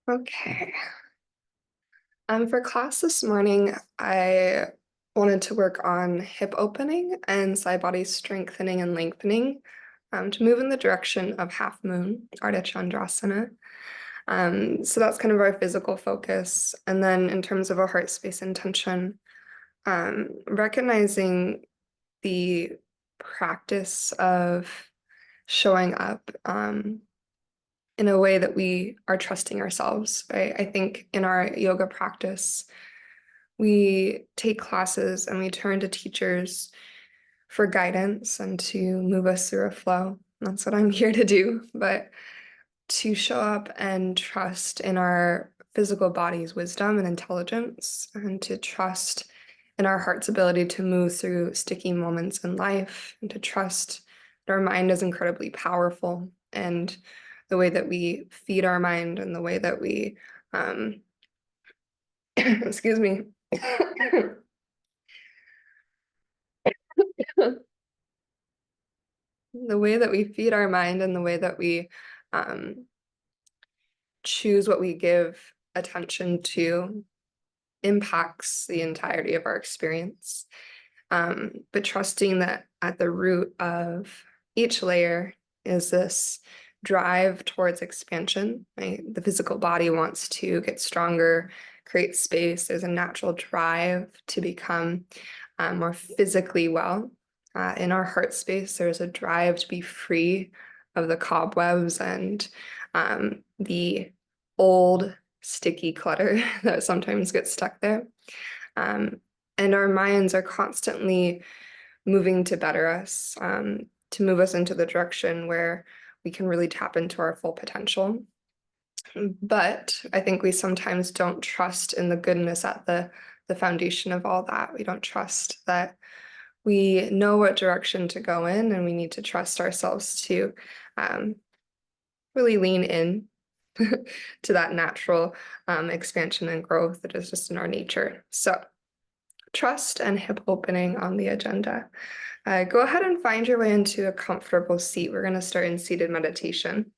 Okay. For class this morning, I wanted to work on hip opening and side body strengthening and lengthening to move in the direction of half moon, ardha chandrasana. So that's kind of our physical focus. And then in terms of a heart space intention, recognizing the practice of showing up in a way that we are trusting ourselves, right? I think in our yoga practice, we take classes and we turn to teachers for guidance and to move us through a flow. That's what I'm here to do. But to show up and trust in our physical body's wisdom and intelligence, and to trust in our heart's ability to move through sticky moments in life, and to trust that our mind is incredibly powerful, and the way that we feed our mind and the way that we, excuse me, the way that we feed our mind and the way that we um, choose what we give attention to impacts the entirety of our experience. But trusting that at the root of each layer is this drive towards expansion, right? The physical body wants to get stronger, create space. There's a natural drive to become more physically well. In our heart space, there's a drive to be free of the cobwebs and the old sticky clutter that sometimes gets stuck there. Um, and our minds are constantly moving to better us, to move us into the direction where we can really tap into our full potential. But I think we sometimes don't trust in the goodness at the foundation of all that. We don't trust that we know what direction to go in, and we need to trust ourselves to um, really lean in to that natural expansion and growth that is just in our nature. So trust and hip opening on the agenda. Go ahead and find your way into a comfortable seat. We're going to start in seated meditation.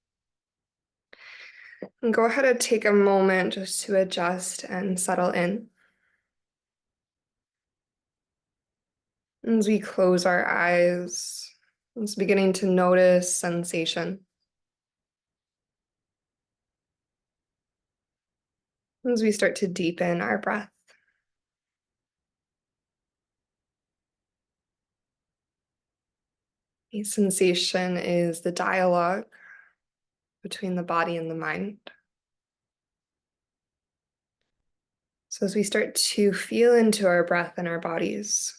And go ahead and take a moment just to adjust and settle in. As we close our eyes, it's beginning to notice sensation. As we start to deepen our breath. A sensation is the dialogue between the body and the mind. So as we start to feel into our breath and our bodies,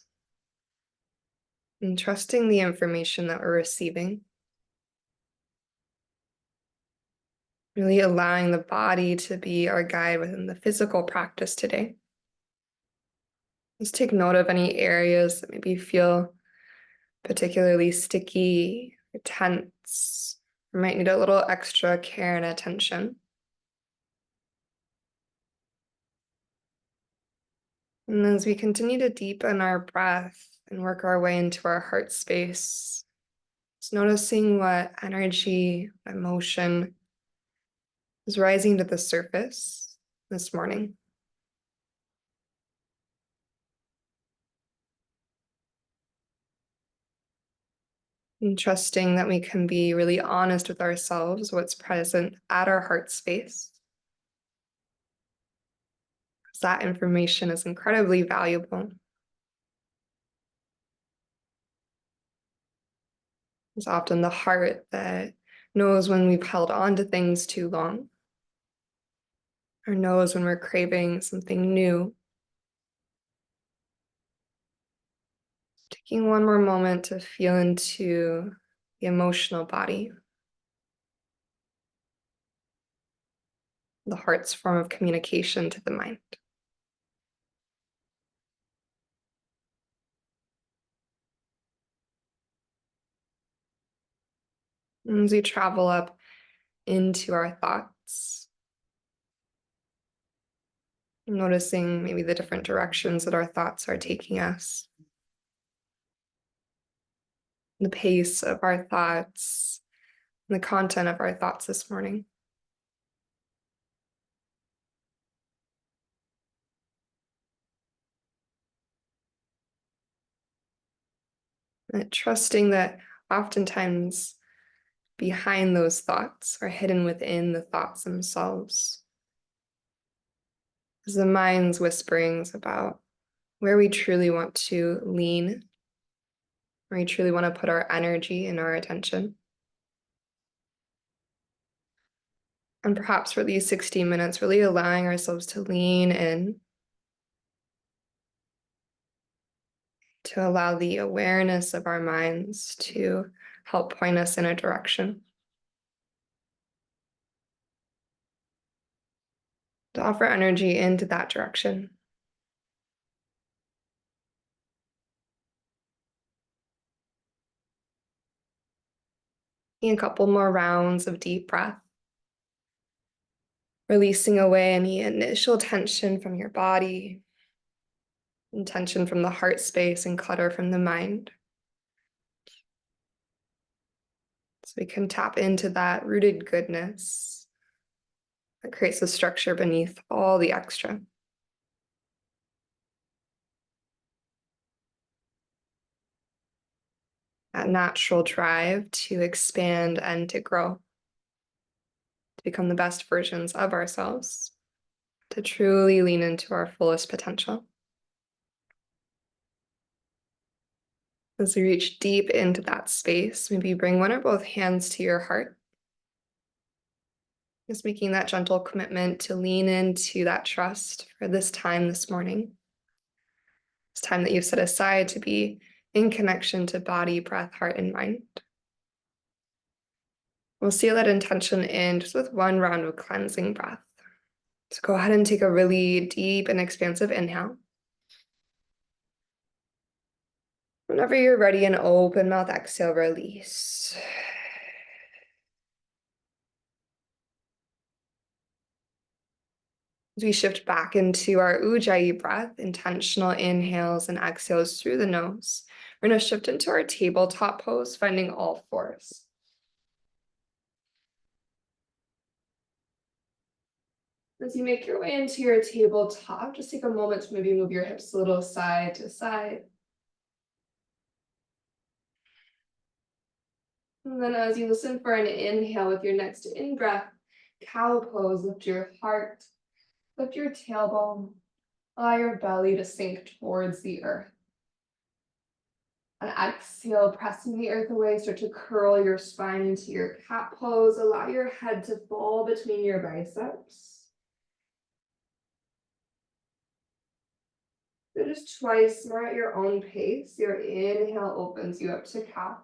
and trusting the information that we're receiving, really allowing the body to be our guide within the physical practice today. Let's take note of any areas that maybe feel particularly sticky or tense, or might need a little extra care and attention. And as we continue to deepen our breath and work our way into our heart space, just noticing what energy, emotion is rising to the surface this morning. And trusting that we can be really honest with ourselves, what's present at our heart space. Because that information is incredibly valuable. It's often the heart that knows when we've held on to things too long, or knows when we're craving something new. Taking one more moment to feel into the emotional body, the heart's form of communication to the mind. And as we travel up into our thoughts, noticing maybe the different directions that our thoughts are taking us, the pace of our thoughts, and the content of our thoughts this morning. trusting that oftentimes behind those thoughts or hidden within the thoughts themselves is the mind's whisperings about where we truly want to lean, where we truly want to put our energy and our attention. And perhaps for these 60 minutes, really allowing ourselves to lean in, to allow the awareness of our minds to help point us in a direction, to offer energy into that direction. A couple more rounds of deep breath, releasing away any initial tension from your body, and tension from the heart space and clutter from the mind. So we can tap into that rooted goodness that creates the structure beneath all the extra. That natural drive to expand and to grow, to become the best versions of ourselves, to truly lean into our fullest potential. As we reach deep into that space, maybe bring one or both hands to your heart. Just making that gentle commitment to lean into that trust for this time this morning. This time that you've set aside to be in connection to body, breath, heart, and mind. We'll seal that intention in just with one round of cleansing breath. So go ahead and take a really deep and expansive inhale. Whenever you're ready, an open mouth exhale, release. As we shift back into our Ujjayi breath, intentional inhales and exhales through the nose, we're going to shift into our tabletop pose, finding all fours. As you make your way into your tabletop, just take a moment to maybe move your hips a little side to side. And then as you listen for an inhale with your next in-breath, cow pose, lift your heart, lift your tailbone, allow your belly to sink towards the earth. On exhale, pressing the earth away, start to curl your spine into your cat pose. Allow your head to fall between your biceps. Do just twice more at your own pace. Your inhale opens you up to cow.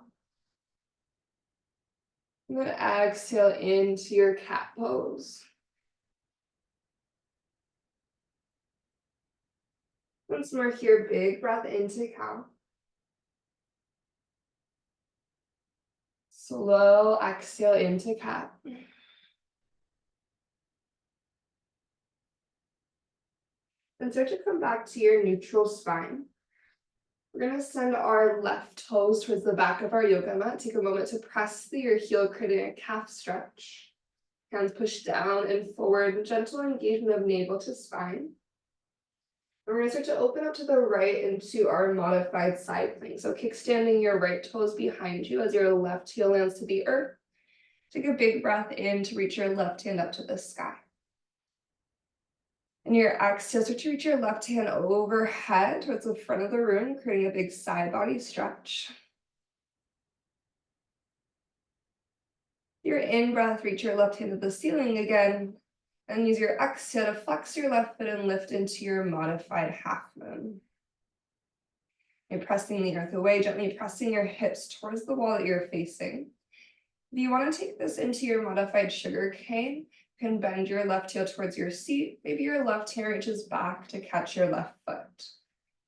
And then exhale into your cat pose. Once more here, big breath into cow. Slow exhale into cat. And start to come back to your neutral spine. We're going to send our left toes towards the back of our yoga mat. Take a moment to press your heel, creating a calf stretch. Hands push down and forward, gentle engagement of navel to spine. And we're going to start to open up to the right into our modified side plank. So kickstanding your right toes behind you as your left heel lands to the earth. Take a big breath in to reach your left hand up to the sky. And your exhale, start to reach your left hand overhead towards the front of the room, creating a big side body stretch. Your in-breath, reach your left hand to the ceiling again, and use your exhale to flex your left foot and lift into your modified half moon. You're pressing the earth away, gently pressing your hips towards the wall that you're facing. If you want to take this into your modified sugar cane, you can bend your left heel towards your seat. Maybe your left hand reaches back to catch your left foot.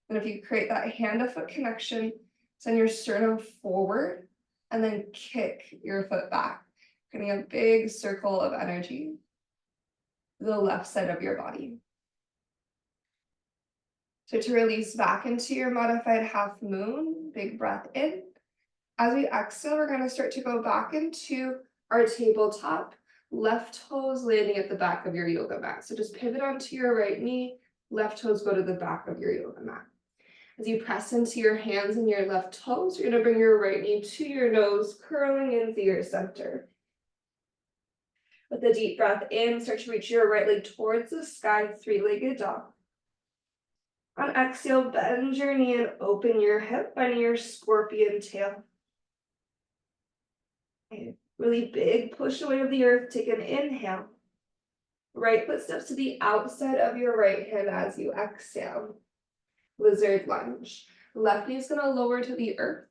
And if you create that hand to foot connection, send your sternum forward and then kick your foot back, creating a big circle of energy to the left side of your body. So to release back into your modified half moon, big breath in. As we exhale, we're going to start to go back into our tabletop, left toes landing at the back of your yoga mat. So just pivot onto your right knee, left toes go to the back of your yoga mat. As you press into your hands and your left toes, you're going to bring your right knee to your nose, curling into your center. With a deep breath in, start to reach your right leg towards the sky, three-legged dog. On exhale, bend your knee and open your hip, finding your scorpion tail. Okay. Really big push away of the earth. Take an inhale. Right foot steps to the outside of your right hand as you exhale. Lizard lunge. Left knee is going to lower to the earth.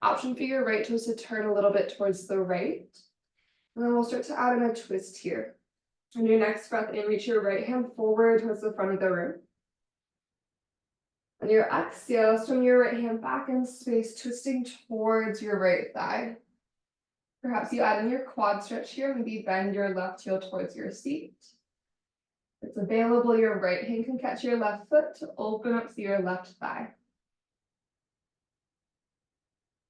Option for your right toes to turn a little bit towards the right. And then we'll start to add in a twist here. On your next breath in, reach your right hand forward towards the front of the room. On your exhale, swing your right hand back in space, twisting towards your right thigh. Perhaps you add in your quad stretch here, maybe bend your left heel towards your seat. If it's available, your right hand can catch your left foot to open up to your left thigh.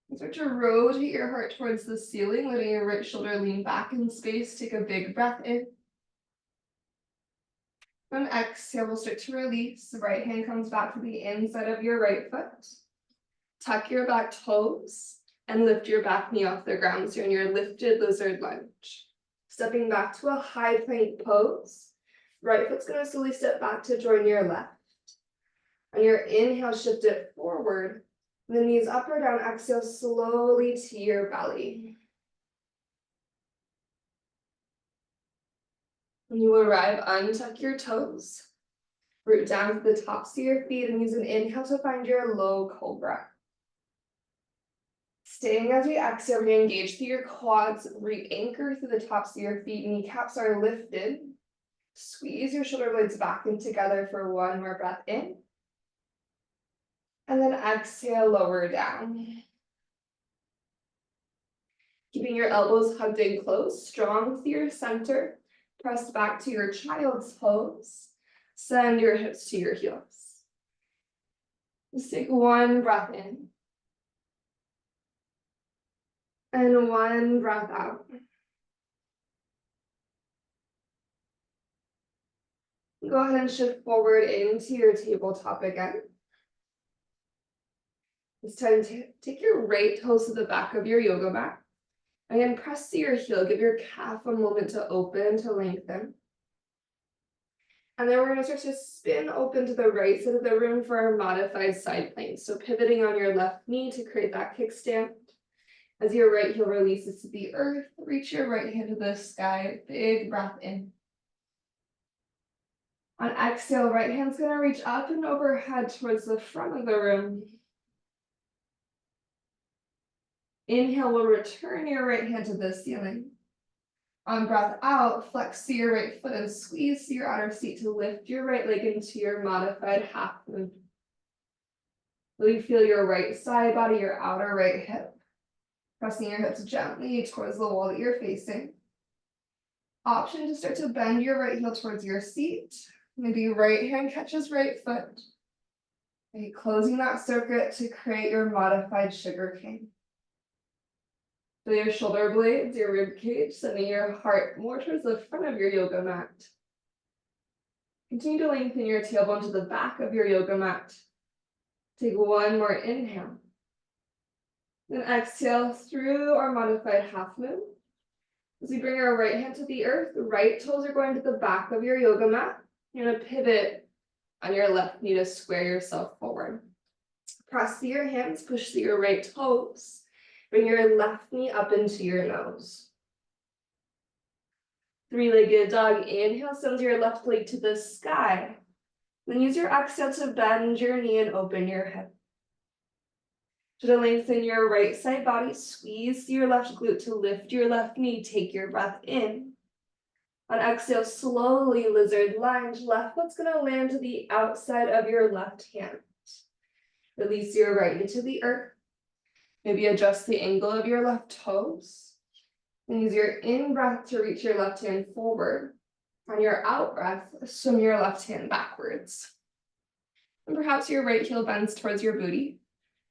And start to rotate your heart towards the ceiling, letting your right shoulder lean back in space. Take a big breath in. On exhale, we'll start to release. The right hand comes back to the inside of your right foot. Tuck your back toes and lift your back knee off the ground. So you're in your lifted lizard lunge. Stepping back to a high plank pose. Right foot's going to slowly step back to join your left. On your inhale, shift it forward. The knees up or down. Exhale slowly to your belly. When you arrive, untuck your toes. Root down to the tops of your feet and use an inhale to find your low cobra. Staying as we exhale, re-engage through your quads, re-anchor through the tops of your feet, kneecaps are lifted. Squeeze your shoulder blades back and together for one more breath in. And then exhale, lower down. Keeping your elbows hugged in close, strong through your center. Press back to your child's pose. Send your hips to your heels. Just take one breath in. And one breath out. Go ahead and shift forward into your tabletop again. It's time to take your right toes to the back of your yoga mat. Again, press to your heel. Give your calf a moment to open, to lengthen. And then we're going to start to spin open to the right side of the room for our modified side plank. So pivoting on your left knee to create that kickstand. As your right heel releases to the earth, reach your right hand to the sky. Big breath in. On exhale, right hand's going to reach up and overhead towards the front of the room. Inhale will return your right hand to the ceiling. On breath out, flex to your right foot and squeeze to your outer seat to lift your right leg into your modified half moon. Really feel your right side body, your outer right hip. Pressing your hips gently towards the wall that you're facing. Option to start to bend your right heel towards your seat. Maybe right hand catches right foot. Maybe closing that circuit to create your modified sugar cane. Feel your shoulder blades, your rib cage, sending your heart more towards the front of your yoga mat. Continue to lengthen your tailbone to the back of your yoga mat. Take one more inhale. Then exhale through our modified half moon. As we bring our right hand to the earth, the right toes are going to the back of your yoga mat. You're going to pivot on your left knee to square yourself forward. Press through your hands, push through your right toes. Bring your left knee up into your nose. Three-legged dog. Inhale, send your left leg to the sky. Then use your exhale to bend your knee and open your hip. To lengthen your right side body, squeeze your left glute to lift your left knee. Take your breath in. On exhale, slowly lizard lunge. Left foot's going to land to the outside of your left hand. Release your right knee to the earth. Maybe adjust the angle of your left toes. And use your in-breath to reach your left hand forward. On your out-breath, swim your left hand backwards. And perhaps your right heel bends towards your booty.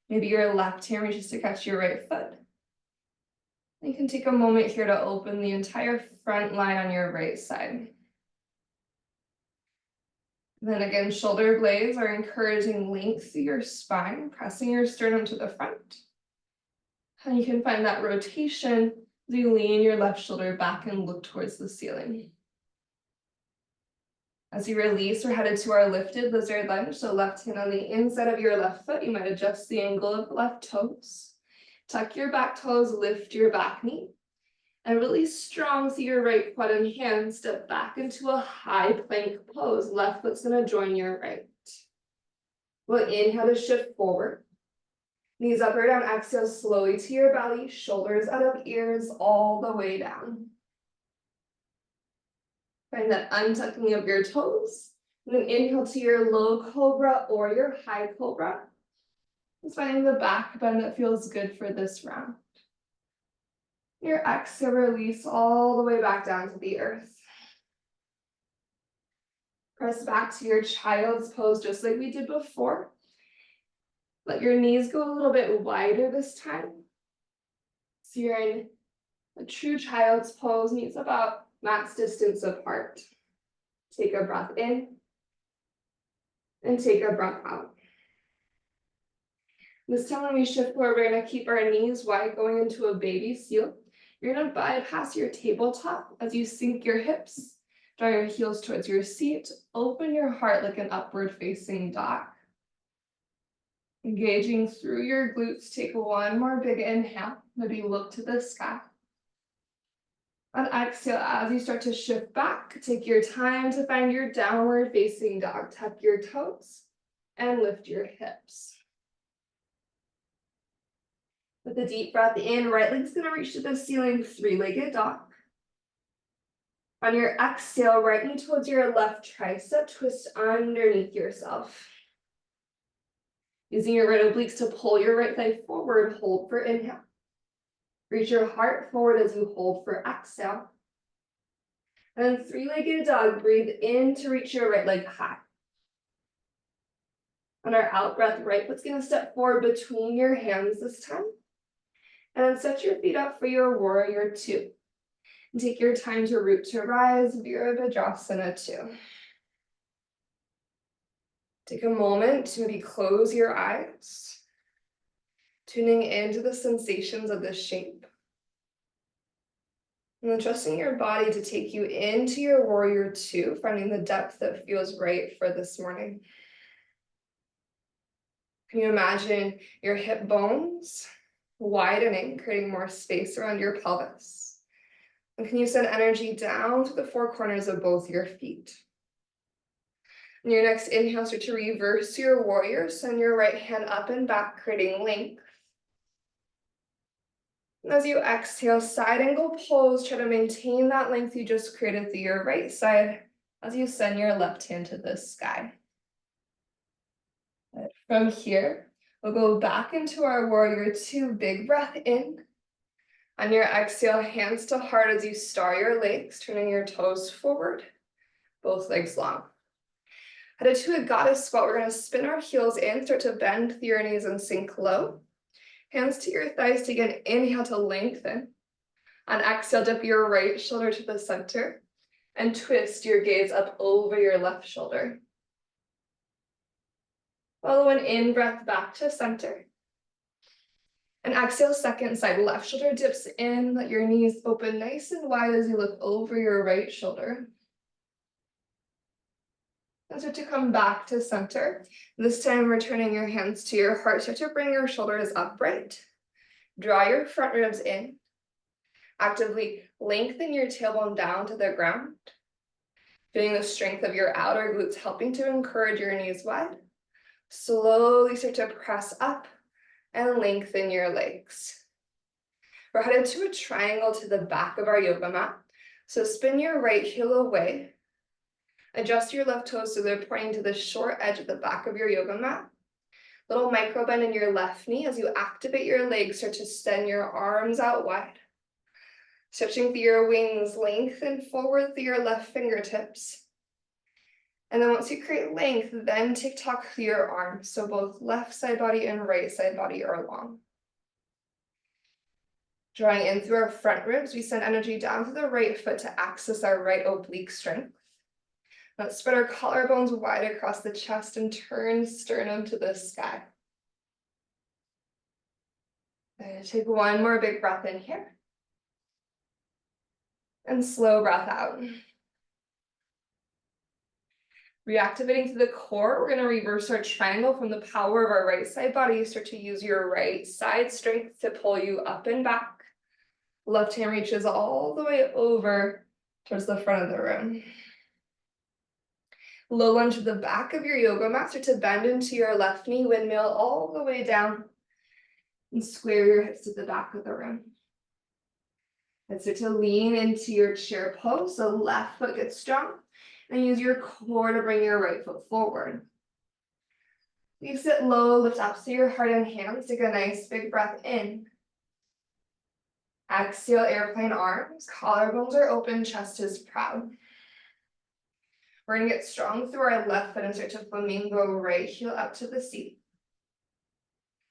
Maybe your left hand reaches to catch your right foot. You can take a moment here to open the entire front line on your right side. Then again, shoulder blades are encouraging length through your spine, pressing your sternum to the front. And you can find that rotation as you lean your left shoulder back and look towards the ceiling. As you release, we're headed to our lifted lizard lunge. So left hand on the inside of your left foot. You might adjust the angle of the left toes. Tuck your back toes, lift your back knee. And really strong through your right quad and hand. Step back into a high plank pose. Left foot's gonna join your right. We'll inhale to shift forward. Knees up or down, exhale slowly to your belly. Shoulders out of ears all the way down. Find that untucking of your toes. And then inhale to your low cobra or your high cobra. Just finding the back bend that feels good for this round. Your exhale, release all the way back down to the earth. Press back to your child's pose just like we did before. Let your knees go a little bit wider this time. So you're in a true child's pose, knees about max distance apart. Take a breath in and take a breath out. This time when we shift forward, we're gonna keep our knees wide going into a baby seal. You're gonna bypass your tabletop as you sink your hips, draw your heels towards your seat, open your heart like an upward facing dog. Engaging through your glutes, take one more big inhale, maybe look to the sky. On exhale, as you start to shift back, take your time to find your downward facing dog. Tuck your toes and lift your hips. With a deep breath in, right leg's gonna reach to the ceiling, three-legged dog. On your exhale, right knee towards your left tricep, twist underneath yourself. Using your right obliques to pull your right thigh forward, hold for inhale. Reach your heart forward as you hold for exhale. And then three-legged dog, breathe in to reach your right leg high. On our out breath, right foot's gonna step forward between your hands this time. And then set your feet up for your warrior two. And take your time to root to rise, Virabhadrasana 2. Take a moment to maybe close your eyes, tuning into the sensations of this shape. And then trusting your body to take you into your warrior two, finding the depth that feels right for this morning. Can you imagine your hip bones widening, creating more space around your pelvis? And can you send energy down to the four corners of both your feet? In your next inhale, start to reverse your warrior. Send your right hand up and back, creating length. And as you exhale, side angle pose, try to maintain that length you just created through your right side as you send your left hand to the sky. From here, we'll go back into our warrior two, big breath in. On your exhale, hands to heart as you star your legs, turning your toes forward, both legs long. Headed to a goddess squat, we're gonna spin our heels in, start to bend through your knees and sink low. Hands to your thighs, take an inhale to lengthen. On exhale, dip your right shoulder to the center and twist your gaze up over your left shoulder. Follow an in-breath back to center. And exhale, second side, left shoulder dips in, let your knees open nice and wide as you look over your right shoulder. And start to come back to center. This time, returning your hands to your heart. Start to bring your shoulders upright. Draw your front ribs in. Actively lengthen your tailbone down to the ground. Feeling the strength of your outer glutes, helping to encourage your knees wide. Slowly start to press up and lengthen your legs. We're headed to a triangle to the back of our yoga mat. So spin your right heel away. Adjust your left toes so they're pointing to the short edge of the back of your yoga mat. Little micro bend in your left knee as you activate your legs, start to extend your arms out wide. Stretching through your wings, lengthen forward through your left fingertips. And then once you create length, then tick-tock through your arms. So both left side body and right side body are long. Drawing in through our front ribs, we send energy down to the right foot to access our right oblique strength. Let's spread our collarbones wide across the chest and turn sternum to the sky. Take one more big breath in here. And slow breath out. Reactivating to the core, we're going to reverse our triangle from the power of our right side body. Start to use your right side strength to pull you up and back. Left hand reaches all the way over towards the front of the room. Low lunge to the back of your yoga mat. Start to bend into your left knee, windmill all the way down. And square your hips to the back of the room. And start to lean into your chair pose. So left foot gets strong. And use your core to bring your right foot forward. You sit low, lift up to your heart and hands. Take a nice big breath in. Exhale, airplane arms. Collarbones are open, chest is proud. We're going to get strong through our left foot and start to flamingo right heel up to the seat.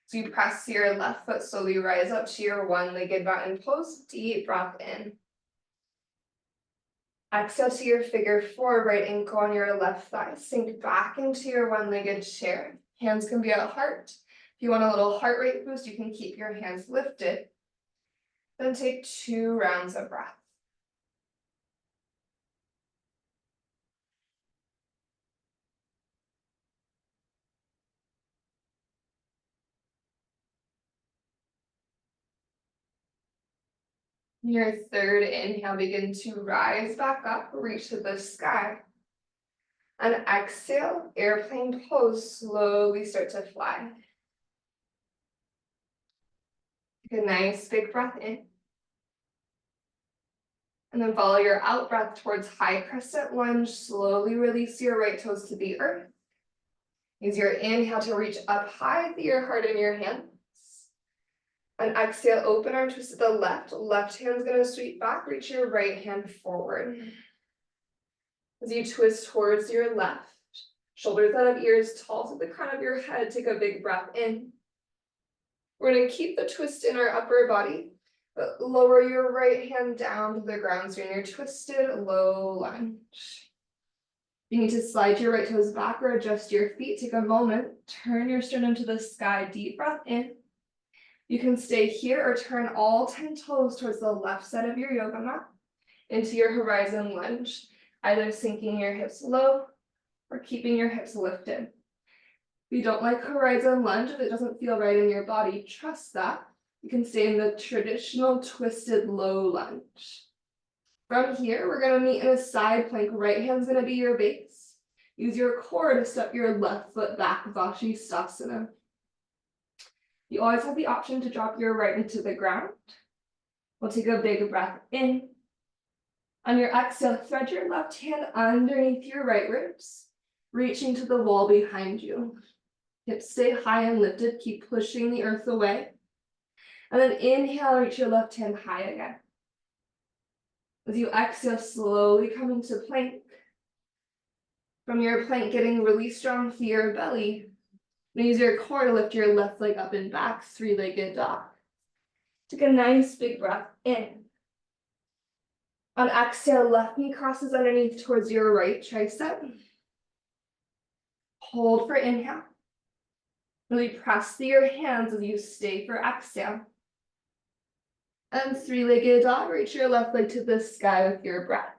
So you press your left foot, slowly rise up to your one-legged mountain pose. Deep breath in. Exhale to your figure four, right ankle on your left thigh. Sink back into your one-legged chair. Hands can be at heart. If you want a little heart rate boost, you can keep your hands lifted. Then take 2 rounds of breath. Your third inhale, begin to rise back up, reach to the sky. And exhale, airplane pose, slowly start to fly. Take a nice big breath in. And then follow your out breath towards high crescent lunge. Slowly release your right toes to the earth. Use your inhale to reach up high with your heart in your hands. And exhale, open arm twist to the left. Left hand's gonna sweep back, reach your right hand forward. As you twist towards your left, shoulders out of ears, tall to the crown of your head, take a big breath in. We're gonna keep the twist in our upper body, but lower your right hand down to the ground, so in your twisted low lunge. You need to slide your right toes back or adjust your feet. Take a moment, turn your sternum to the sky, deep breath in. You can stay here or turn all 10 toes towards the left side of your yoga mat into your horizon lunge, either sinking your hips low or keeping your hips lifted. If you don't like horizon lunge, if it doesn't feel right in your body, trust that. You can stay in the traditional twisted low lunge. From here, we're gonna meet in a side plank. Right hand's gonna be your base. Use your core to step your left foot back, Vashisthasana. You always have the option to drop your right into the ground. We'll take a big breath in. On your exhale, thread your left hand underneath your right ribs, reaching to the wall behind you. Hips stay high and lifted, keep pushing the earth away. And then inhale, reach your left hand high again. As you exhale, slowly come into plank. From your plank, getting really strong through your belly. Use your core to lift your left leg up and back, 3-legged dog. Take a nice big breath in. On exhale, left knee crosses underneath towards your right tricep. Hold for inhale. Really press through your hands as you stay for exhale. And 3-legged dog, reach your left leg to the sky with your breath.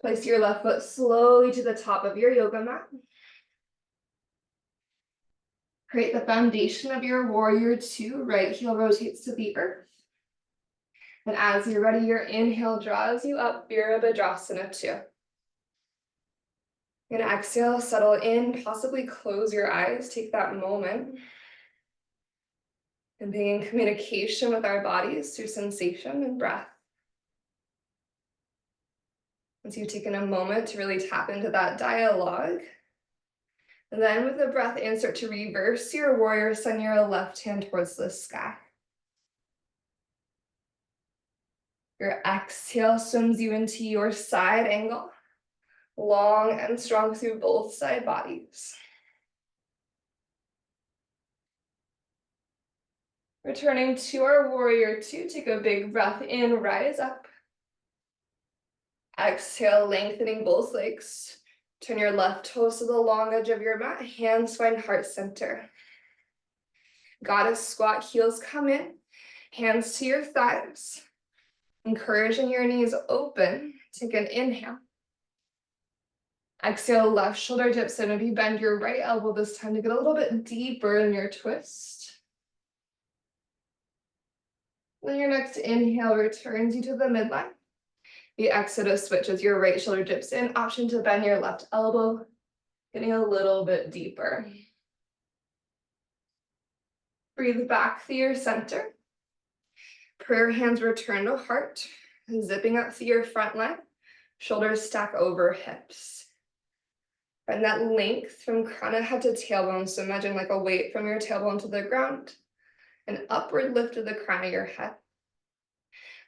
Place your left foot slowly to the top of your yoga mat. Create the foundation of your warrior 2. Right heel rotates to the earth. And as you're ready, your inhale draws you up, Virabhadrasana 2. You're gonna exhale, settle in, possibly close your eyes, take that moment. And being in communication with our bodies through sensation and breath. Once you've taken a moment to really tap into that dialogue, and then with the breath in, start to reverse your warrior, send your left hand towards the sky. Your exhale swims you into your side angle, long and strong through both side bodies. Returning to our warrior 2, take a big breath in, rise up. Exhale, lengthening both legs. Turn your left toes to the long edge of your mat. Hands find heart center. Goddess squat, heels come in. Hands to your thighs. Encouraging your knees open. Take an inhale. Exhale, left shoulder dips in. Maybe bend your right elbow this time to get a little bit deeper in your twist. Then your next inhale returns you to the midline. The exhale switches your right shoulder dips in. Option to bend your left elbow, getting a little bit deeper. Breathe back through your center. Prayer hands return to heart, zipping up through your front leg. Shoulders stack over hips. Find that length from crown of head to tailbone. So imagine like a weight from your tailbone to the ground. An upward lift of the crown of your head.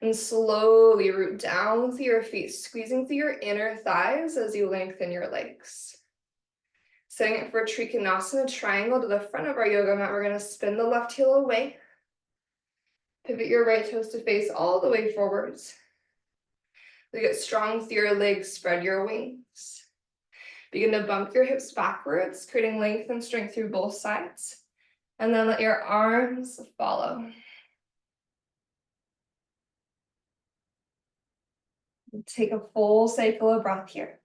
And slowly root down through your feet, squeezing through your inner thighs as you lengthen your legs. Setting it for Trikonasana, triangle to the front of our yoga mat. We're going to spin the left heel away. Pivot your right toes to face all the way forwards. So get strong through your legs, spread your wings. Begin to bump your hips backwards, creating length and strength through both sides. And then let your arms follow. Take a full cycle of breath here.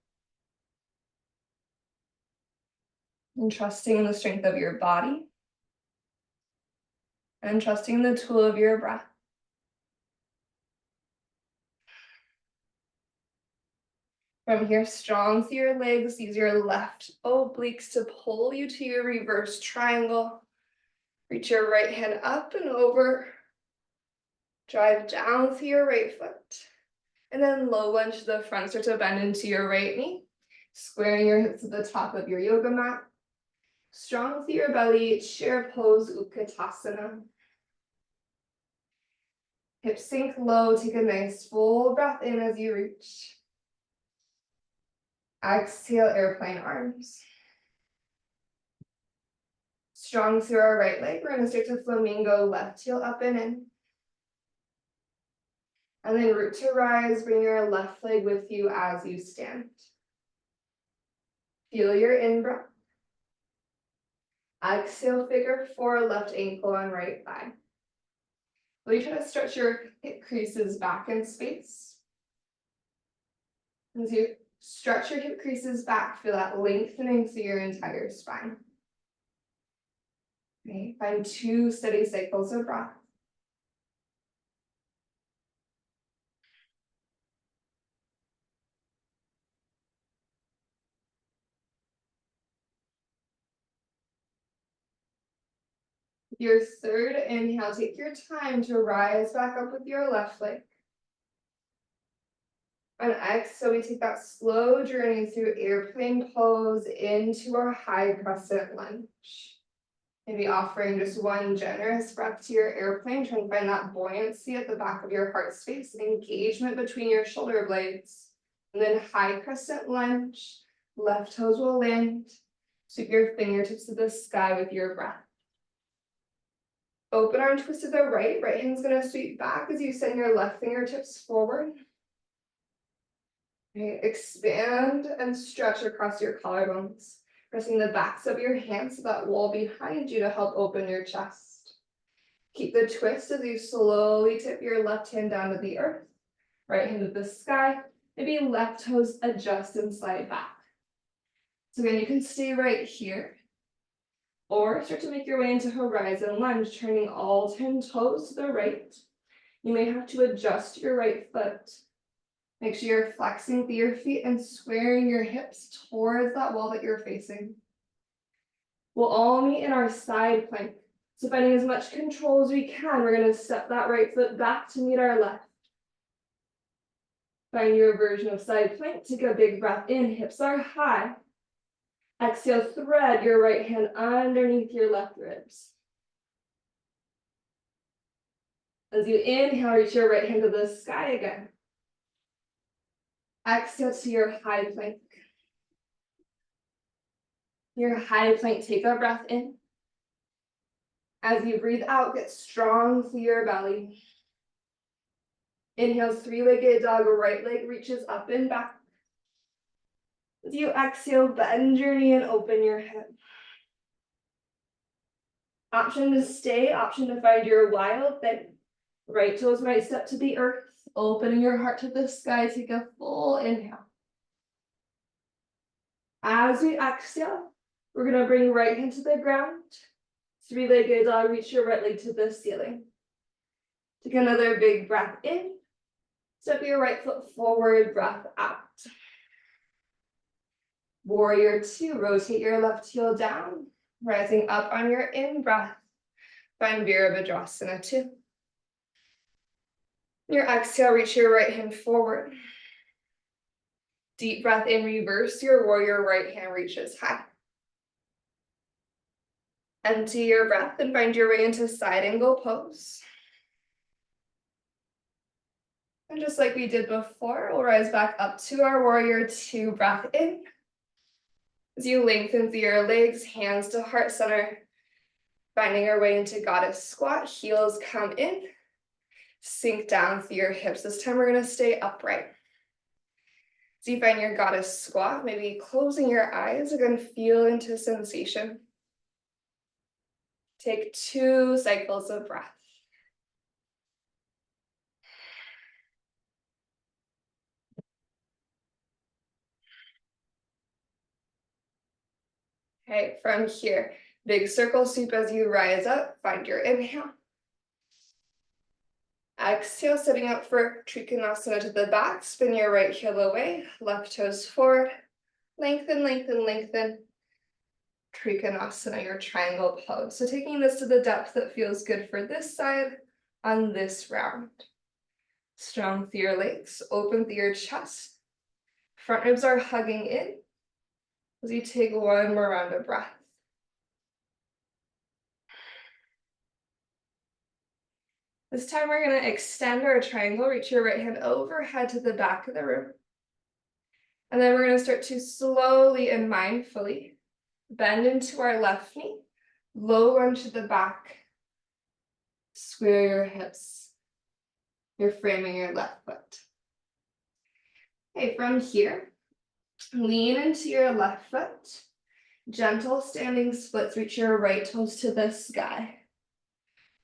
And trusting in the strength of your body. And trusting in the tool of your breath. From here, strong through your legs. Use your left obliques to pull you to your reverse triangle. Reach your right hand up and over. Drive down through your right foot. And then low lunge to the front. Start to bend into your right knee. Squaring your hips to the top of your yoga mat. Strong through your belly. Chair pose, Utkatasana. Hips sink low. Take a nice full breath in as you reach. Exhale, airplane arms. Strong through our right leg. We're going to start to flamingo, left heel up and in. And then root to rise, bring your left leg with you as you stand. Feel your in-breath. Exhale, figure four, left ankle and right thigh. Really try to stretch your hip creases back in space. As you stretch your hip creases back, feel that lengthening through your entire spine. Okay, find 2 steady cycles of breath. Your third inhale, take your time to rise back up with your left leg. On exhale, we take that slow journey through airplane pose into our high crescent lunge. Maybe offering just one generous breath to your airplane, trying to find that buoyancy at the back of your heart space, engagement between your shoulder blades. And then high crescent lunge, left toes will land. Sweep your fingertips to the sky with your breath. Open arm twist to the right. Right hand's gonna sweep back as you send your left fingertips forward. Okay, expand and stretch across your collarbones, pressing the backs of your hands to that wall behind you to help open your chest. Keep the twist as you slowly tip your left hand down to the earth, right hand to the sky. Maybe left toes adjust and slide back. So again, you can stay right here, or start to make your way into horizon lunge, turning all 10 toes to the right. You may have to adjust your right foot. Make sure you're flexing through your feet and squaring your hips towards that wall that you're facing. We'll all meet in our side plank. So finding as much control as we can, we're going to step that right foot back to meet our left. Find your version of side plank. Take a big breath in, hips are high. Exhale, thread your right hand underneath your left ribs. As you inhale, reach your right hand to the sky again. Exhale to your high plank. Your high plank, take a breath in. As you breathe out, get strong through your belly. Inhale, three-legged dog, right leg reaches up and back. As you exhale, bend your knee and open your hip. Option to stay, option to find your wild thing. Right toes might step to the earth, opening your heart to the sky. Take a full inhale. As we exhale, we're gonna bring right hand to the ground. Three-legged dog, reach your right leg to the ceiling. Take another big breath in. Step your right foot forward, breath out. Warrior two, rotate your left heel down, rising up on your in-breath. Find Virabhadrasana 2. Your exhale, reach your right hand forward. Deep breath in, reverse your warrior, right hand reaches high. Empty your breath and find your way into side angle pose. And just like we did before, we'll rise back up to our warrior two, breath in. As you lengthen through your legs, hands to heart center, finding our way into goddess squat, heels come in, sink down through your hips. This time we're gonna stay upright. So you find your goddess squat, maybe closing your eyes, again, feel into sensation. Take 2 cycles of breath. Okay, from here, big circle sweep as you rise up, find your inhale. Exhale, setting up for Trikonasana to the back, spin your right heel away, left toes forward, lengthen, lengthen, lengthen. Trikonasana, your triangle pose. So taking this to the depth that feels good for this side on this round. Strong through your legs, open through your chest. Front ribs are hugging in as you take one more round of breath. This time we're going to extend our triangle, reach your right hand overhead to the back of the room. And then we're going to start to slowly and mindfully bend into our left knee, low lunge to the back, square your hips. You're framing your left foot. Okay, from here, lean into your left foot. Gentle standing splits, reach your right toes to the sky.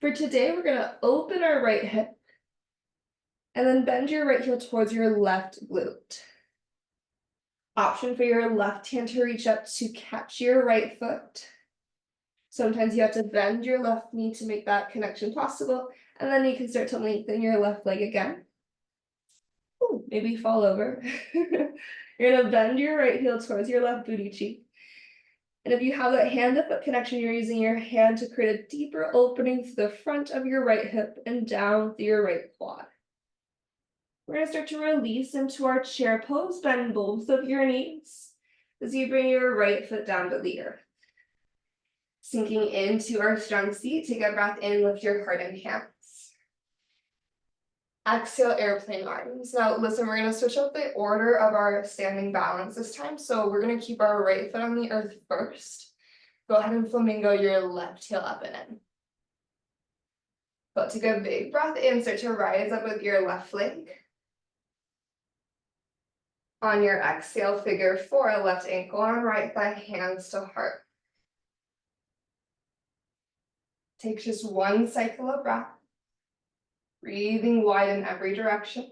For today, we're gonna open our right hip and then bend your right heel towards your left glute. Option for your left hand to reach up to catch your right foot. Sometimes you have to bend your left knee to make that connection possible, and then you can start to lengthen your left leg again. Ooh, maybe fall over. You're gonna bend your right heel towards your left booty cheek. And if you have that hand to foot connection, you're using your hand to create a deeper opening through the front of your right hip and down through your right quad. We're gonna start to release into our chair pose, bend both of your knees as you bring your right foot down to the earth. Sinking into our strong seat, take a breath in, lift your heart and hands. Exhale, airplane arms. Now listen, we're gonna switch up the order of our standing balance this time. So we're gonna keep our right foot on the earth first. Go ahead and flamingo your left heel up and in. But take a big breath in, start to rise up with your left leg. On your exhale, figure 4, left ankle on right thigh, hands to heart. Take just 1 cycle of breath. Breathing wide in every direction.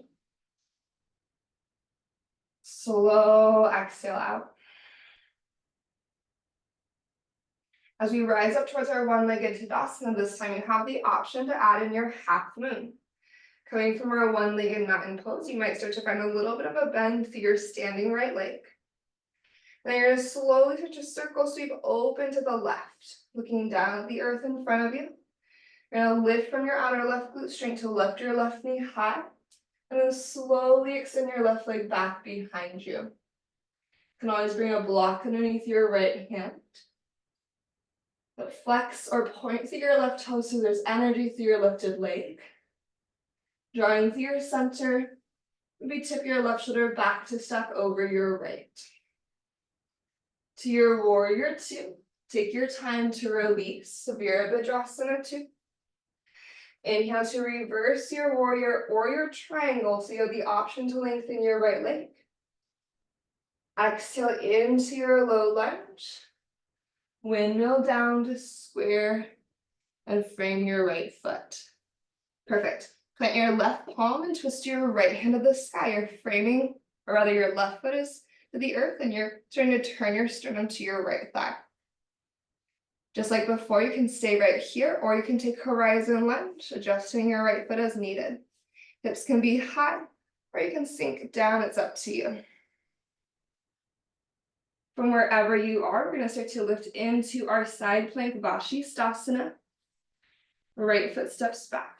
Slow exhale out. As we rise up towards our one-legged Tadasana, this time you have the option to add in your half moon. Coming from our one-legged mountain pose, you might start to find a little bit of a bend through your standing right leg. Then you're going to slowly start to circle sweep open to the left, looking down at the earth in front of you. You're going to lift from your outer left glute strength to lift your left knee high, and then slowly extend your left leg back behind you. You can always bring a block underneath your right hand. But flex or point through your left toe so there's energy through your lifted leg. Drawing through your center, maybe tip your left shoulder back to stack over your right. To your warrior two, take your time to release Virabhadrasana 2. Inhale to reverse your warrior or your triangle, so you have the option to lengthen your right leg. Exhale into your low lunge. Windmill down to square and frame your right foot. Perfect. Plant your left palm and twist your right hand to the sky. You're framing, or rather your left foot is to the earth, and you're trying to turn your sternum to your right thigh. Just like before, you can stay right here, or you can take horizon lunge, adjusting your right foot as needed. Hips can be high, or you can sink down. It's up to you. From wherever you are, we're going to start to lift into our side plank Vashisthasana. Right foot steps back.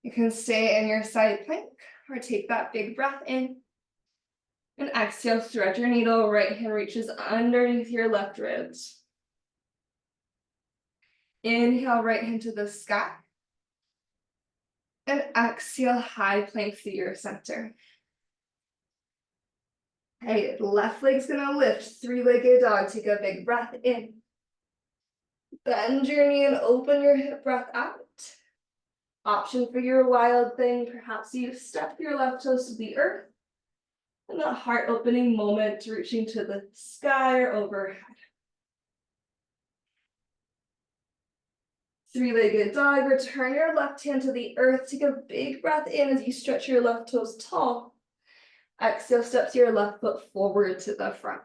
You can stay in your side plank or take that big breath in. And exhale, thread your needle. Right hand reaches underneath your left ribs. Inhale, right hand to the sky. And exhale, high plank through your center. Hey, left leg's gonna lift, three-legged dog. Take a big breath in. Bend your knee and open your hip breath out. Option for your wild thing, perhaps you step your left toes to the earth. And that heart opening moment, reaching to the sky or overhead. Three-legged dog, return your left hand to the earth. Take a big breath in as you stretch your left toes tall. Exhale, steps your left foot forward to the front.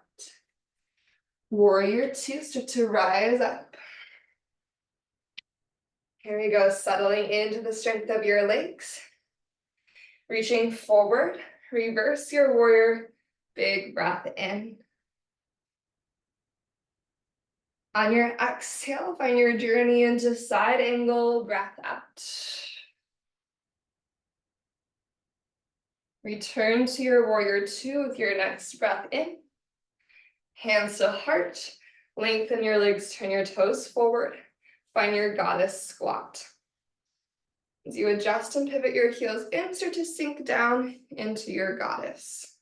Warrior two, start to rise up. Here we go, settling into the strength of your legs. Reaching forward, reverse your warrior, big breath in. On your exhale, find your journey into side angle, breath out. Return to your warrior two with your next breath in. Hands to heart, lengthen your legs, turn your toes forward. Find your goddess squat. As you adjust and pivot your heels in, start to sink down into your goddess.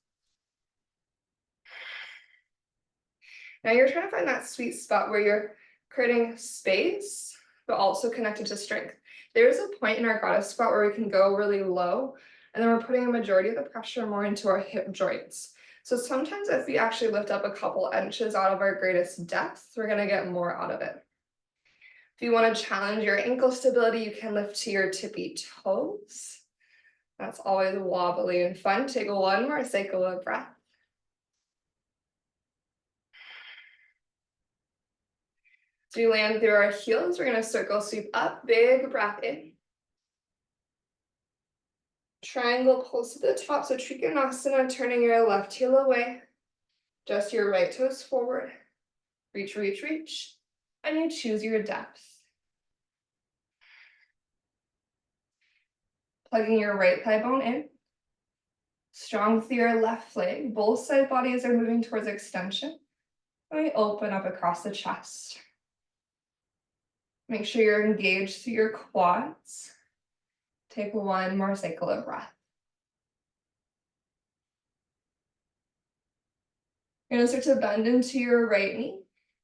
Now you're trying to find that sweet spot where you're creating space, but also connected to strength. There's a point in our goddess squat where we can go really low, and then we're putting a majority of the pressure more into our hip joints. So sometimes if we actually lift up a couple inches out of our greatest depth, we're gonna get more out of it. If you want to challenge your ankle stability, you can lift to your tippy toes. That's always wobbly and fun. Take one more cycle of breath. As we land through our heels, we're going to circle sweep up, big breath in. Triangle pulse to the top, so Trikonasana, turning your left heel away. Just your right toes forward. Reach, reach, reach. And you choose your depth. Plugging your right thigh bone in. Strong through your left leg. Both side bodies are moving towards extension. And we open up across the chest. Make sure you're engaged through your quads. Take one more cycle of breath. You're gonna start to bend into your right knee.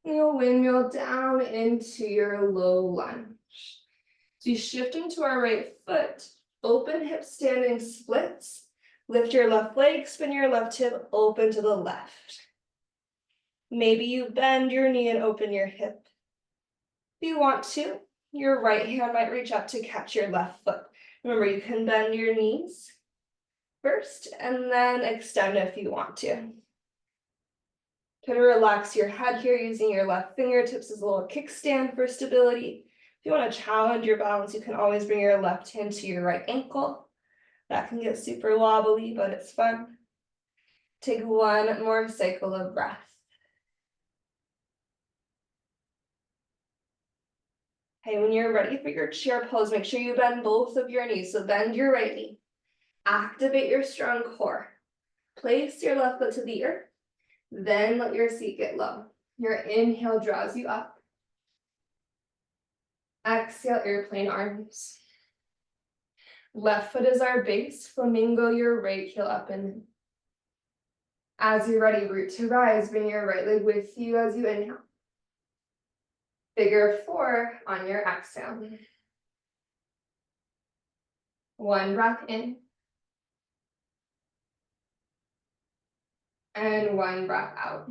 And you'll windmill down into your low lunge. So you shift into our right foot. Open hip standing splits. Lift your left leg, spin your left hip, open to the left. Maybe you bend your knee and open your hip. If you want to, your right hand might reach up to catch your left foot. Remember, you can bend your knees first and then extend if you want to. Kind of relax your head here using your left fingertips as a little kickstand for stability. If you want to challenge your balance, you can always bring your left hand to your right ankle. That can get super wobbly, but it's fun. Take one more cycle of breath. Okay, when you're ready for your chair pose, make sure you bend both of your knees. So bend your right knee. Activate your strong core. Place your left foot to the earth. Then let your seat get low. Your inhale draws you up. Exhale, airplane arms. Left foot is our base. Flamingo your right heel up and in. As you're ready, root to rise. Bring your right leg with you as you inhale. Figure 4 on your exhale. 1 breath in. And 1 breath out.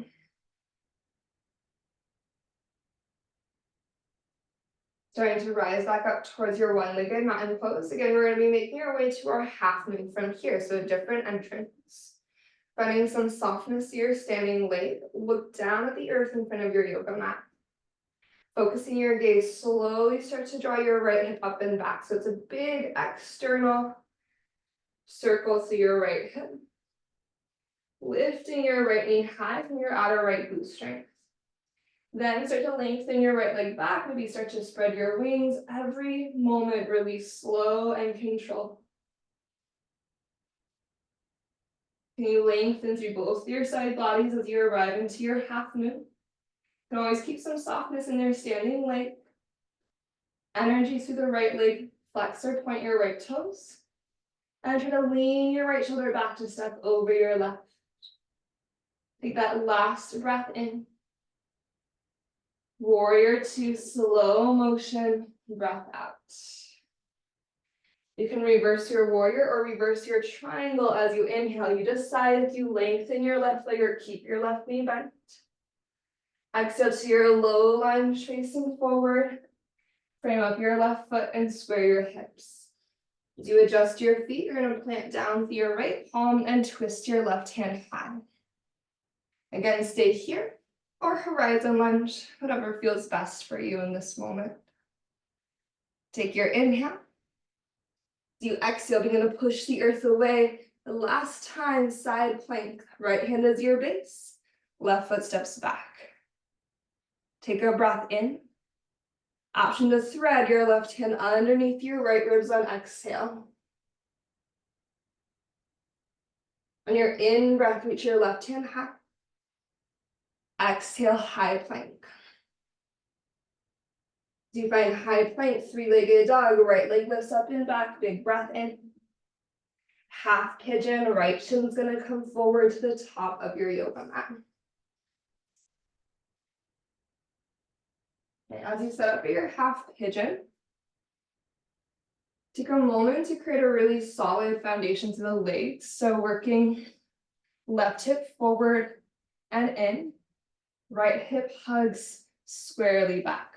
Starting to rise back up towards your one-legged mountain pose. Again, we're going to be making our way to our half moon from here, so a different entrance. Finding some softness here, standing leg. Look down at the earth in front of your yoga mat. Focusing your gaze, slowly start to draw your right hip up and back. So it's a big external circle to your right hip. Lifting your right knee high from your outer right glute strength. Then start to lengthen your right leg back. Maybe start to spread your wings. Every moment really slow and controlled. Can you lengthen through both your side bodies as you arrive into your half moon? You can always keep some softness in your standing leg. Energy through the right leg. Flex or point your right toes. And try to lean your right shoulder back to step over your left. Take that last breath in. Warrior 2, slow motion, breath out. You can reverse your warrior or reverse your triangle as you inhale. You decide if you lengthen your left leg or keep your left knee bent. Exhale to your low lunge facing forward. Frame up your left foot and square your hips. As you adjust your feet, you're going to plant down with your right palm and twist your left hand high. Again, stay here. Or horizon lunge, whatever feels best for you in this moment. Take your inhale. As you exhale, begin to push the earth away. The last time, side plank. Right hand is your base. Left foot steps back. Take a breath in. Option to thread your left hand underneath your right ribs on exhale. On your in breath, reach your left hand high. Exhale, high plank. As you find high plank, three-legged dog, right leg lifts up and back, big breath in. Half pigeon, right shin's gonna come forward to the top of your yoga mat. And as you set up for your half pigeon, take a moment to create a really solid foundation to the legs. So working left hip forward and in, right hip hugs squarely back.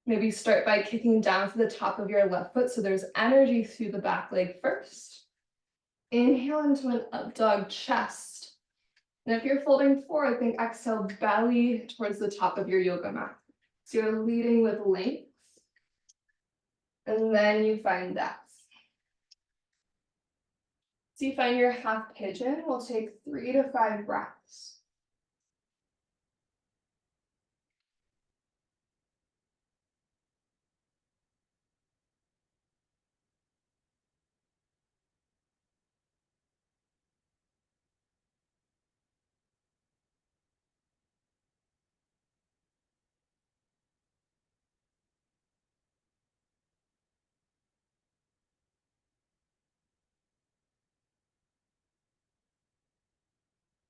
Maybe start by kicking down to the top of your left foot so there's energy through the back leg first. Inhale into an up dog chest. And if you're folding forward, think exhale belly towards the top of your yoga mat. So you're leading with length. And then you find depth. So you find your half pigeon. We'll take 3 to 5 breaths.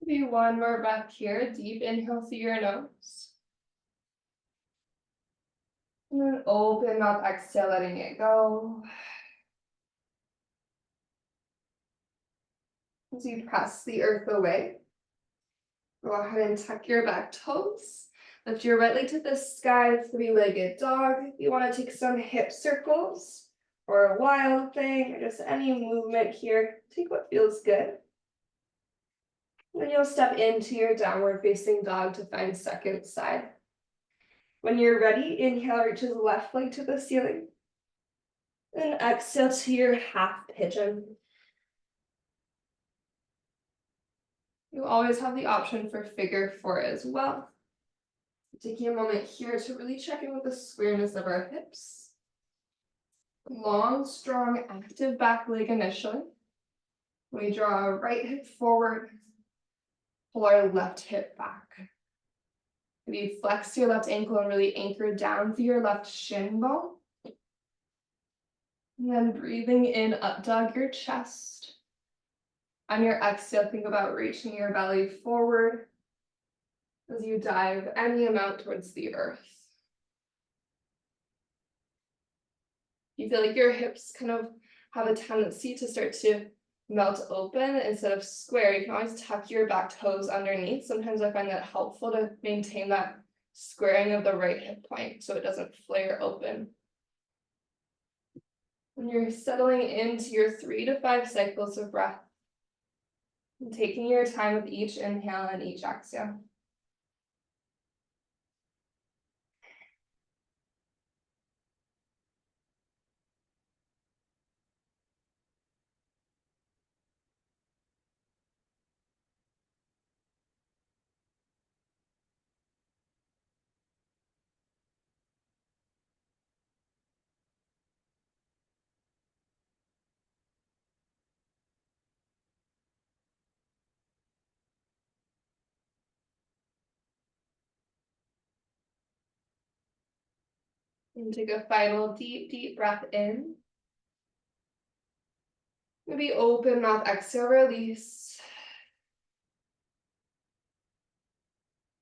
Do one more breath here. Deep inhale through your nose. And then open up, exhale, letting it go. As you press the earth away, go ahead and tuck your back toes. Lift your right leg to the sky, three-legged dog. If you want to take some hip circles or a wild thing, or just any movement here, take what feels good. Then you'll step into your downward facing dog to find second side. When you're ready, inhale, reach the left leg to the ceiling. And exhale to your half pigeon. You always have the option for figure 4 as well. Taking a moment here to really check in with the squareness of our hips. Long, strong, active back leg initially. We draw our right hip forward, pull our left hip back. Maybe flex your left ankle and really anchor down through your left shin bone. And then breathing in, up dog your chest. On your exhale, think about reaching your belly forward as you dive any amount towards the earth. You feel like your hips kind of have a tendency to start to melt open instead of square. You can always tuck your back toes underneath. Sometimes I find that helpful to maintain that squaring of the right hip point so it doesn't flare open. When you're settling into your 3 to 5 cycles of breath, and taking your time with each inhale and each exhale. And take a final deep, deep breath in. Maybe open mouth, exhale, release.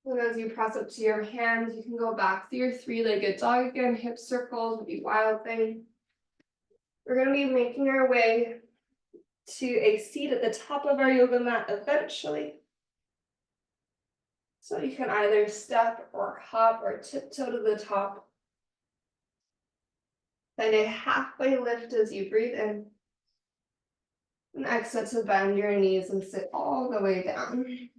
And as you press up to your hands, you can go back to your 3-legged dog again, hip circles, maybe wild thing. We're going to be making our way to a seat at the top of our yoga mat eventually. So you can either step or hop or tiptoe to the top. Find a halfway lift as you breathe in. And exhale to bend your knees and sit all the way down.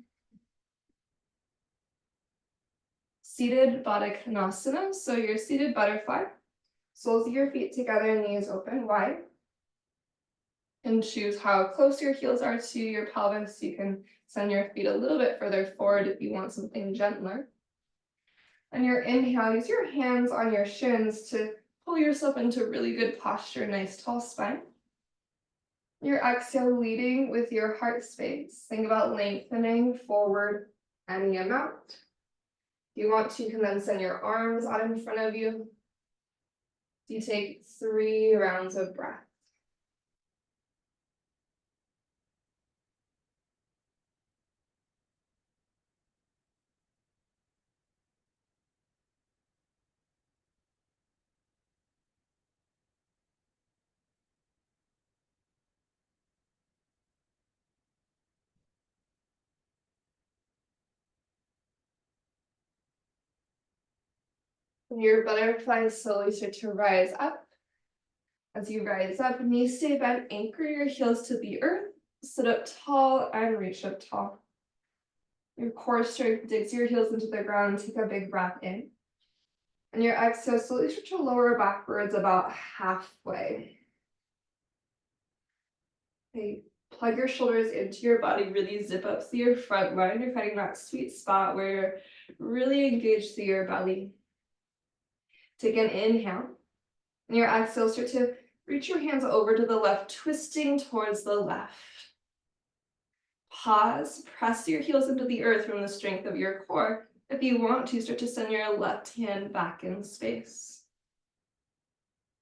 Seated Baddha Konasana, so your seated butterfly. Soles of your feet together, knees open wide. And choose how close your heels are to your pelvis. You can send your feet a little bit further forward if you want something gentler. On your inhale, use your hands on your shins to pull yourself into really good posture, nice tall spine. Your exhale, leading with your heart space. Think about lengthening forward any amount. If you want to, you can then send your arms out in front of you. You take 3 rounds of breath. When your butterfly slowly start to rise up. As you rise up, knees stay bent, anchor your heels to the earth, sit up tall and reach up tall. Your core strength digs your heels into the ground, take a big breath in. And your exhale, slowly start to lower backwards about halfway. Okay, plug your shoulders into your body, really zip up through your front line. You're finding that sweet spot where you're really engaged through your belly. Take an inhale. And your exhale, start to reach your hands over to the left, twisting towards the left. Pause, press your heels into the earth from the strength of your core. If you want to, start to send your left hand back in space.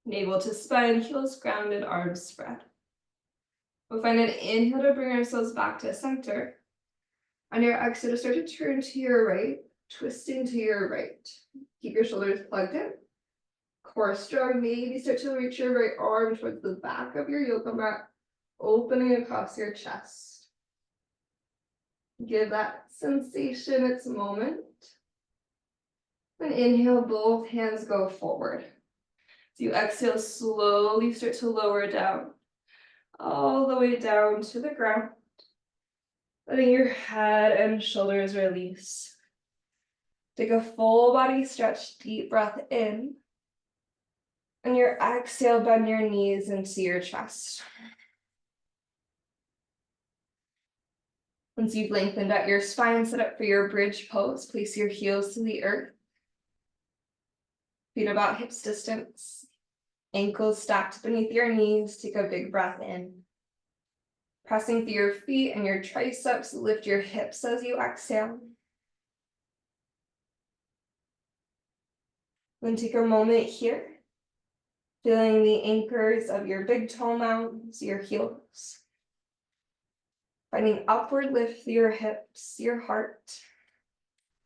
Navel to spine, heels grounded, arms spread. We'll find an inhale to bring ourselves back to center. On your exhale, start to turn to your right, twisting to your right. Keep your shoulders plugged in. Core strong, maybe start to reach your right arm towards the back of your yoga mat, opening across your chest. Give that sensation its moment. And inhale, both hands go forward. As you exhale, slowly start to lower down, all the way down to the ground. Letting your head and shoulders release. Take a full body stretch, deep breath in. And your exhale, bend your knees into your chest. Once you've lengthened out your spine, set up for your bridge pose. Place your heels to the earth. Feet about hips distance. Ankles stacked beneath your knees. Take a big breath in. Pressing through your feet and your triceps, lift your hips as you exhale. Then take a moment here, feeling the anchors of your big toe mounds, your heels. Finding upward lift through your hips, your heart.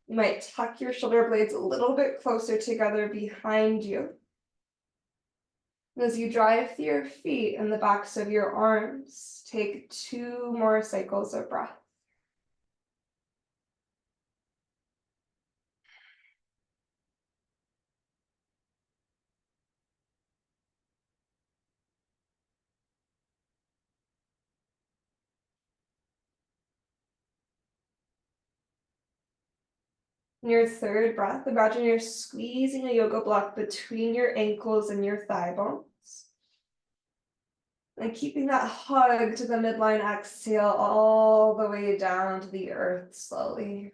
You might tuck your shoulder blades a little bit closer together behind you. And as you drive through your feet and the backs of your arms, take 2 more cycles of breath. In your third breath, imagine you're squeezing a yoga block between your ankles and your thigh bones. And keeping that hug to the midline exhale all the way down to the earth slowly.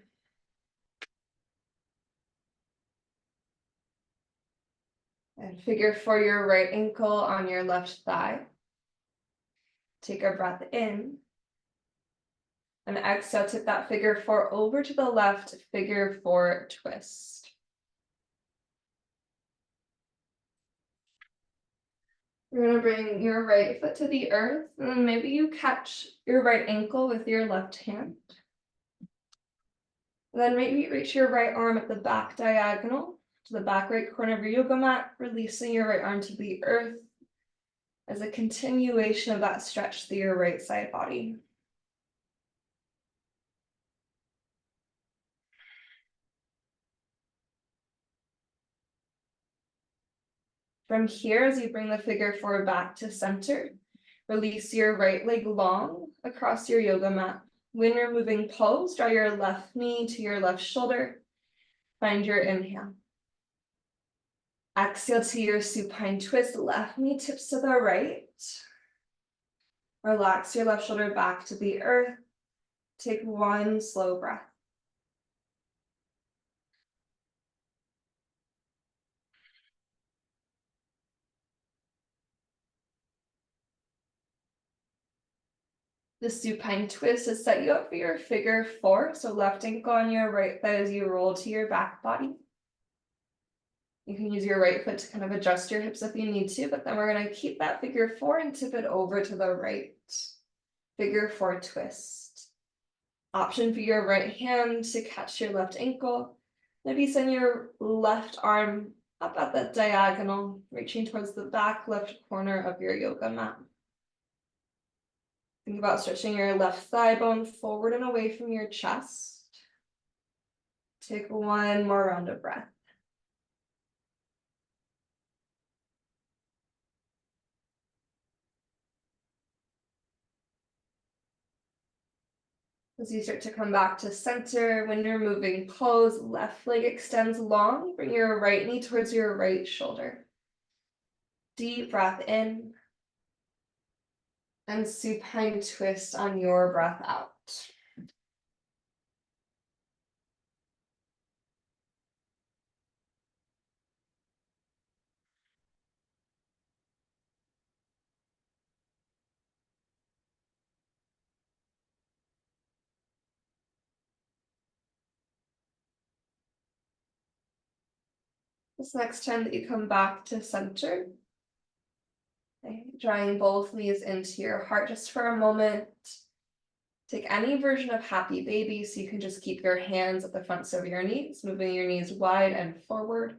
And figure for your right ankle on your left thigh. Take a breath in. And exhale, tip that figure 4 over to the left, figure 4 twist. You're going to bring your right foot to the earth, and then maybe you catch your right ankle with your left hand. And then maybe reach your right arm at the back diagonal to the back right corner of your yoga mat, releasing your right arm to the earth as a continuation of that stretch through your right side body. From here, as you bring the figure 4 back to center, release your right leg long across your yoga mat. When you're moving pose, draw your left knee to your left shoulder. Find your inhale. Exhale to your supine twist, left knee tips to the right. Relax your left shoulder back to the earth. Take 1 slow breath. The supine twist has set you up for your figure 4. So left ankle on your right thigh as you roll to your back body. You can use your right foot to kind of adjust your hips if you need to, but then we're going to keep that figure 4 and tip it over to the right. Figure 4 twist. Option for your right hand to catch your left ankle. Maybe send your left arm up at the diagonal, reaching towards the back left corner of your yoga mat. Think about stretching your left thigh bone forward and away from your chest. Take 1 more round of breath. As you start to come back to center, when you're moving pose, left leg extends long, bring your right knee towards your right shoulder. Deep breath in. And supine twist on your breath out. This next time that you come back to center, okay, drawing both knees into your heart just for a moment. Take any version of happy baby, so you can just keep your hands at the fronts of your knees, moving your knees wide and forward.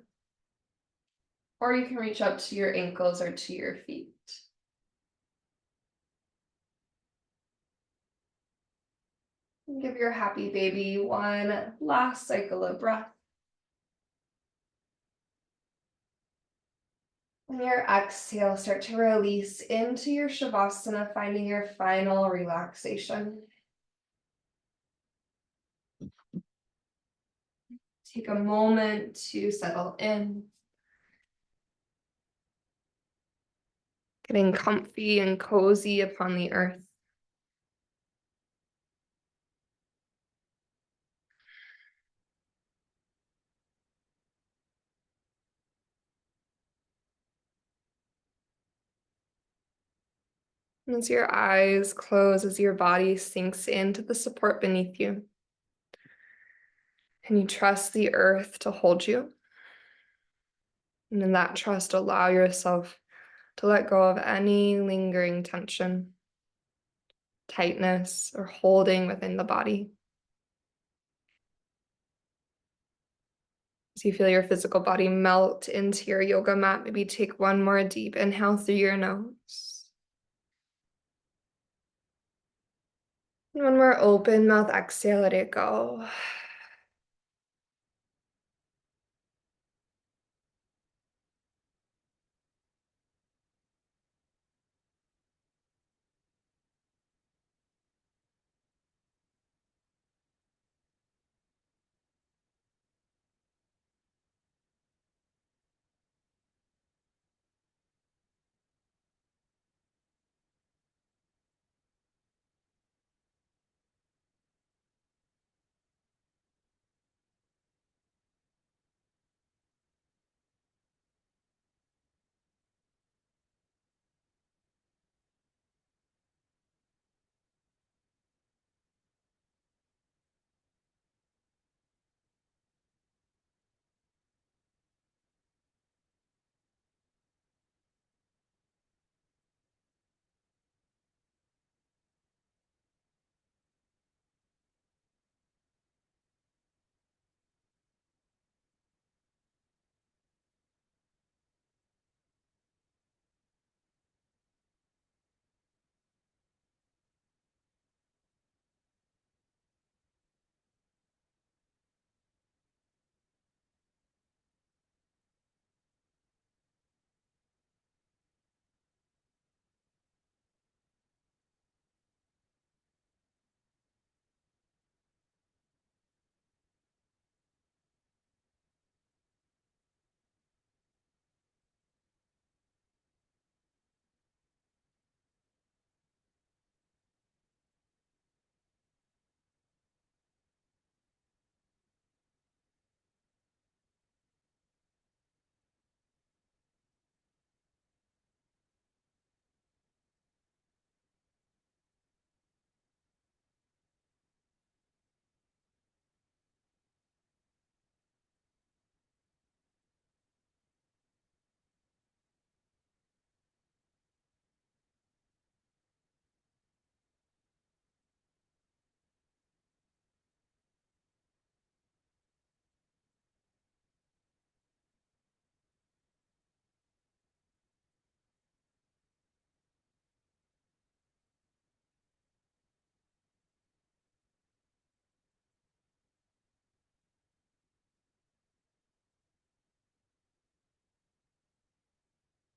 Or you can reach up to your ankles or to your feet. And give your happy baby 1 last cycle of breath. On your exhale, start to release into your shavasana, finding your final relaxation. Take a moment to settle in. Getting comfy and cozy upon the earth. As your eyes close, as your body sinks into the support beneath you, and you trust the earth to hold you. And in that trust, allow yourself to let go of any lingering tension, tightness, or holding within the body. As you feel your physical body melt into your yoga mat, maybe take one more deep inhale through your nose. And one more open mouth exhale, let it go.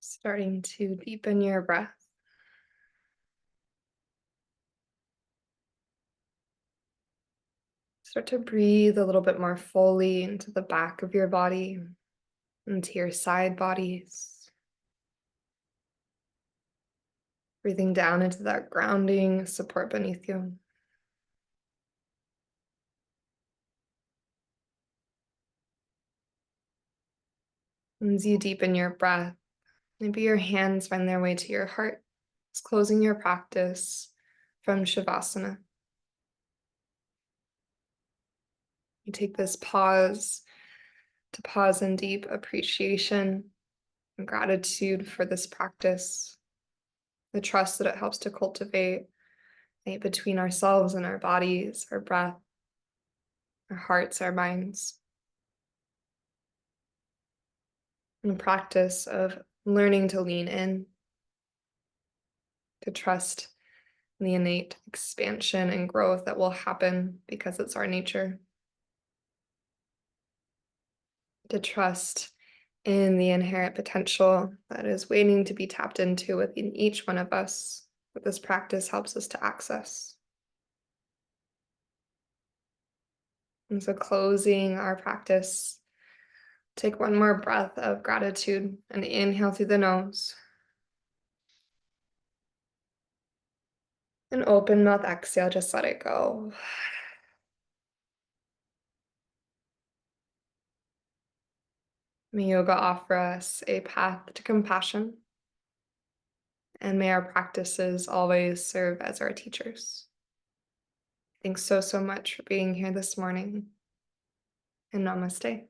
Starting to deepen your breath. Start to breathe a little bit more fully into the back of your body, into your side bodies. Breathing down into that grounding support beneath you. And as you deepen your breath, maybe your hands find their way to your heart. It's closing your practice from Shavasana. You take this pause to pause in deep appreciation and gratitude for this practice, the trust that it helps to cultivate between ourselves and our bodies, our breath, our hearts, our minds. And the practice of learning to lean in, to trust in the innate expansion and growth that will happen because it's our nature. To trust in the inherent potential that is waiting to be tapped into within each one of us, that this practice helps us to access. And so closing our practice, take one more breath of gratitude and inhale through the nose. And open mouth exhale, just let it go. May yoga offer us a path to compassion, and may our practices always serve as our teachers. Thanks so much for being here this morning, and namaste.